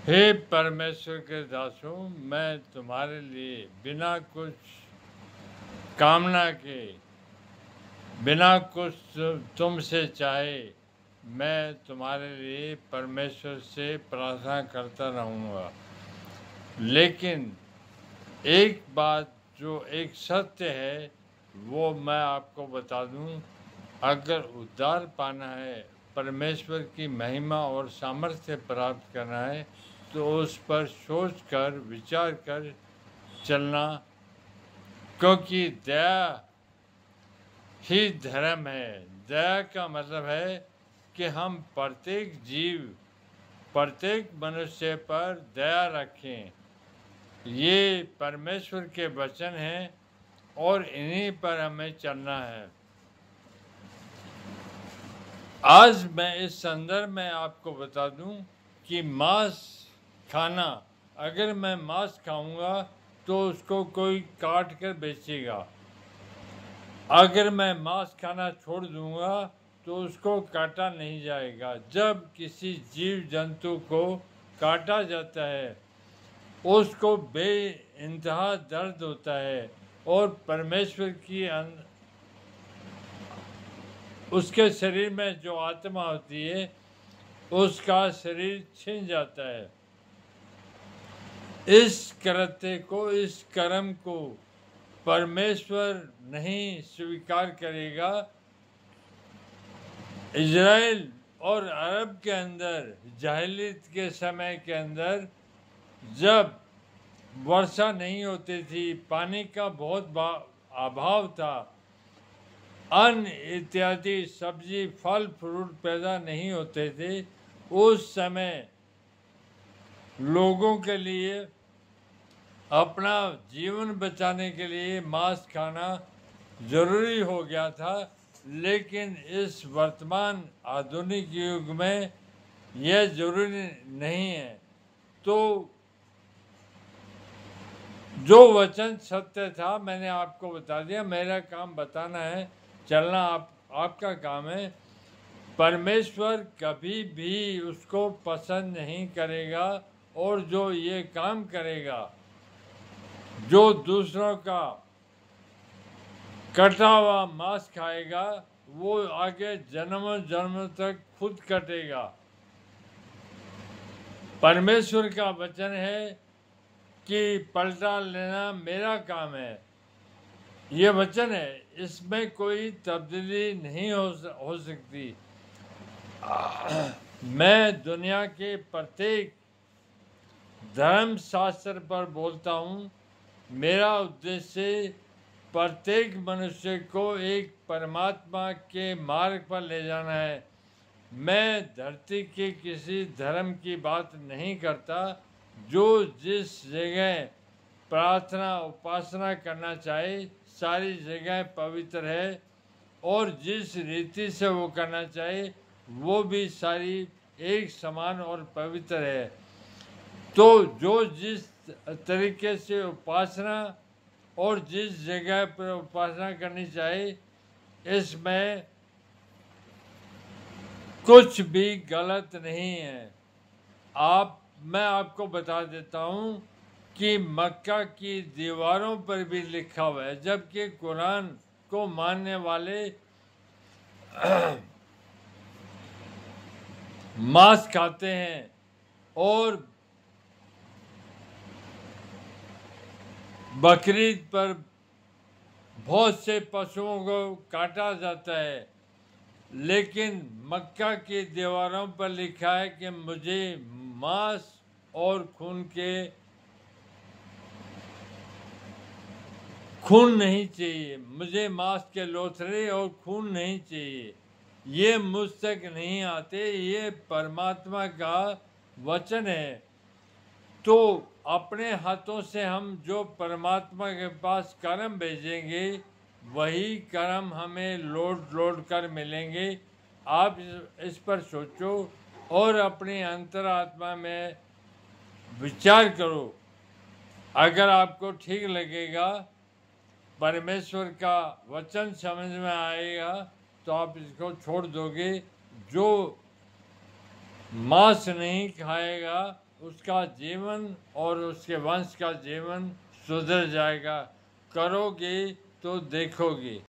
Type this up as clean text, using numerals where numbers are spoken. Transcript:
हे परमेश्वर के दासों, मैं तुम्हारे लिए बिना कुछ कामना के, बिना कुछ तुमसे चाहे, मैं तुम्हारे लिए परमेश्वर से प्रार्थना करता रहूँगा। लेकिन एक बात जो एक सत्य है वो मैं आपको बता दूं, अगर उद्धार पाना है, परमेश्वर की महिमा और सामर्थ्य प्राप्त करना है, तो उस पर सोच कर विचार कर चलना, क्योंकि दया ही धर्म है। दया का मतलब है कि हम प्रत्येक जीव, प्रत्येक मनुष्य पर दया रखें। ये परमेश्वर के वचन हैं और इन्हीं पर हमें चलना है। आज मैं इस संदर्भ में आपको बता दूं कि मांस खाना, अगर मैं मांस खाऊंगा तो उसको कोई काट कर बेचेगा। अगर मैं मांस खाना छोड़ दूंगा तो उसको काटा नहीं जाएगा। जब किसी जीव जंतु को काटा जाता है उसको बेइंतहा दर्द होता है और परमेश्वर की उसके शरीर में जो आत्मा होती है उसका शरीर छिन जाता है। इस कृत्य को, इस कर्म को परमेश्वर नहीं स्वीकार करेगा। इज़राइल और अरब के अंदर जाहिलियत के समय के अंदर जब वर्षा नहीं होती थी, पानी का बहुत अभाव था, अन्न इत्यादि सब्जी फल फ्रूट पैदा नहीं होते थे, उस समय लोगों के लिए अपना जीवन बचाने के लिए मांस खाना जरूरी हो गया था। लेकिन इस वर्तमान आधुनिक युग में यह जरूरी नहीं है। तो जो वचन सत्य था मैंने आपको बता दिया। मेरा काम बताना है, चलना आपका काम है। परमेश्वर कभी भी उसको पसंद नहीं करेगा और जो ये काम करेगा, जो दूसरों का कटा हुआ मांस खाएगा, वो आगे जन्मों जन्मों तक खुद कटेगा। परमेश्वर का वचन है कि पलटा लेना मेरा काम है। ये वचन है, इसमें कोई तब्दीली नहीं हो सकती। मैं दुनिया के प्रत्येक धर्म शास्त्र पर बोलता हूँ। मेरा उद्देश्य प्रत्येक मनुष्य को एक परमात्मा के मार्ग पर ले जाना है। मैं धरती के किसी धर्म की बात नहीं करता। जो जिस जगह प्रार्थना उपासना करना चाहे, सारी जगह पवित्र है, और जिस रीति से वो करना चाहे वो भी सारी एक समान और पवित्र है। तो जो जिस तरीके से उपासना और जिस जगह पर उपासना करनी चाहे, इसमें कुछ भी गलत नहीं है। मैं आपको बता देता हूँ कि मक्का की दीवारों पर भी लिखा हुआ है, जबकि कुरान को मानने वाले मांस खाते हैं और बकरीद पर बहुत से पशुओं को काटा जाता है। लेकिन मक्का की दीवारों पर लिखा है कि मुझे मांस और खून नहीं चाहिए, मुझे मांस के लोथड़े और खून नहीं चाहिए। ये मुझ तक नहीं आते। ये परमात्मा का वचन है। तो अपने हाथों से हम जो परमात्मा के पास कर्म भेजेंगे, वही कर्म हमें लौट कर मिलेंगे। आप इस पर सोचो और अपनी अंतरात्मा में विचार करो। अगर आपको ठीक लगेगा, परमेश्वर का वचन समझ में आएगा, तो आप इसको छोड़ दोगे। जो मांस नहीं खाएगा उसका जीवन और उसके वंश का जीवन सुधर जाएगा। करोगी तो देखोगी।